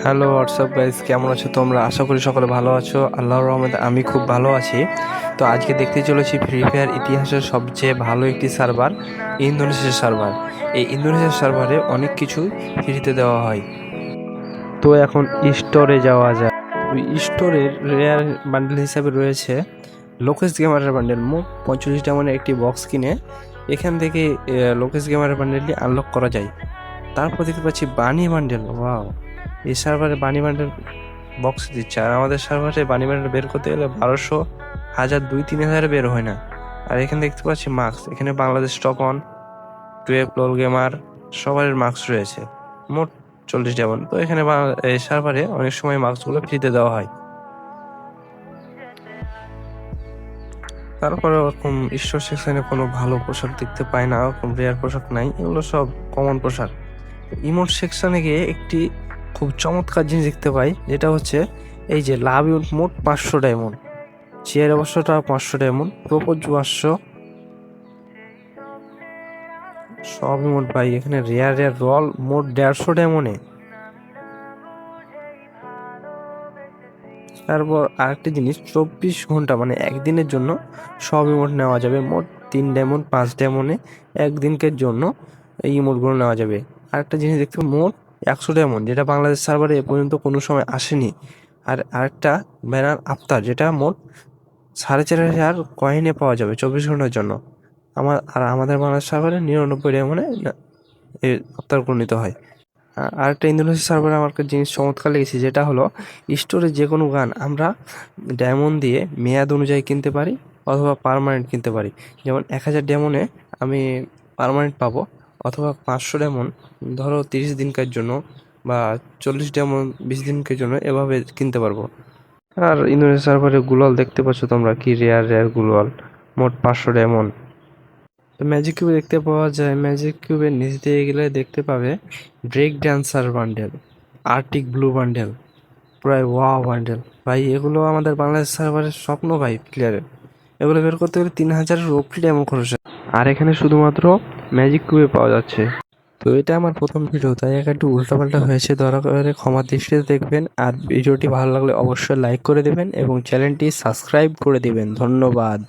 Hello WhatsApp guys, কেমন আছো তোমরা? আশা করি সকলে ভালো আছো। আল্লাহর রহমতে আমি খুব ভালো আছি। তো আজকে দেখতে চলেছি ফ্রি ফায়ার ইতিহাসের সবচেয়ে ভালো একটি সার্ভার, ইন্দোনেশিয়ার সার্ভার। এই ইন্দোনেশিয়ার সার্ভারে অনেক কিছু ফ্রিতে দেওয়া হয়। তো এখন স্টোরে যাওয়া যায়। স্টোরের রেয়ার বান্ডেল হিসাবে রয়েছে লোকেশ গেমারের বান্ডেল। মোট 45 ডায়মন্ডের একটি বক্স কিনে এখান থেকে লোকেশ গেমারের বান্ডেলটি আনলক করা যায়। তারপর দেখতে পাচ্ছি বানি বান্ডেল। ওয়াও, এই সার্ভারে বানি বান্ডেল বক্স দিচ্ছে। আর আমাদের সার্ভারে বানি বান্ডেল বের করতে গেলে 1200, 1000, 2-3000 বের হয় না। আর এখানে দেখতে পাচ্ছি মাস্ক, এখানে বাংলাদেশ টপ অন, 12 লোল গেমার সবার মাস্ক রয়েছে। মোট 40 ডায়মন্ড। তো এখানে এই সার্ভারে অনেক সময় মাস্কগুলো ফ্রিতে দেওয়া হয়। তারপরে ওরকম স্টোর সেকশনে কোনো ভালো পোশাক দেখতে পাই না, ওরকম রেয়ার পোশাক নাই, এগুলো সব কমন পোশাক। ইমোট সেকশনে গিয়ে একটি খুব চমৎকার জিনিস দেখতে পাই, যেটা হচ্ছে এই যে লাভ ইমোট। মোট 500 ডায়মন্ড, চেয়ার অবশ্যটা 500 ডায়মন্ড, প্রপোজ 500, সব ইমোট পাই এখানে। রেয়ার রেয়ার রল মোট 150 ডায়মন্ডে। তারপর আরেকটি জিনিস, 24 ঘন্টা মানে একদিনের জন্য সব ইমোট নেওয়া যাবে। মোট 3 ডায়মন্ড, 5 ডায়মন্ডে একদিনকের জন্য এই ইমোটগুলো নেওয়া যাবে। আরেকটা জিনিস দেখতে মোট 100 ডায়মন্ড, যেটা বাংলাদেশ সার্ভারে এ পর্যন্ত কোনো সময় আসেনি। আর আরেকটা ব্যানার আফতার, যেটা মোট 4500 কয়েনে পাওয়া যাবে 24 ঘন্টার জন্য। আমাদের বাংলাদেশ সার্ভারে 99 ডায়মন্ডে এই আফতার গণিত হয়। আরেকটা ইন্দোনেশিয়া সার্ভারে আমার একটা জিনিস চমৎকার লেগেছে, যেটা হলো স্টোরে যে কোনো গান আমরা ডায়মন্ড দিয়ে মেয়াদ অনুযায়ী কিনতে পারি অথবা পার্মানেন্ট কিনতে পারি। যেমন 1000 ডায়মন্ডে আমি পার্মানেন্ট পাবো, অথবা 500 ডায়মন্ড ধরো 30 দিনকার জন্য, বা 40 ডায়মন্ড 20 দিনকার জন্য, এভাবে কিনতে পারবো। আর ইন্দোনেশিয়া সার্ভারে গ্লোয়াল দেখতে পাচ্ছ তোমরা, কি রেয়ার রেয়ার গ্লোয়াল, মোট 500 ডায়মন্ড। ম্যাজিক কিউবে দেখতে পাওয়া যায়। ম্যাজিক কিউবের নিচ দিয়ে গেলে দেখতে পাবে break dancer bundle, arctic blue bundle, প্রায় ওয়াও বান্ডেল। ভাই এগুলো আমাদের বাংলাদেশ সার্ভারের স্বপ্ন ভাই প্লেয়ারের। এগুলো বের করতে গেলে 3000-এর উপরে এমন খরচ হয়। আর এখানে শুধুমাত্র ম্যাজিক কিউবে পাওয়া যাচ্ছে। তো এটা আমার প্রথম ভিডিও, তাই একটু উল্টাপাল্টা হয়েছে, দয়া করে ক্ষমা দৃষ্টিতে দেখবেন। আর ভিডিওটি ভালো লাগলে অবশ্যই লাইক করে দেবেন এবং চ্যানেলটি সাবস্ক্রাইব করে দেবেন। ধন্যবাদ।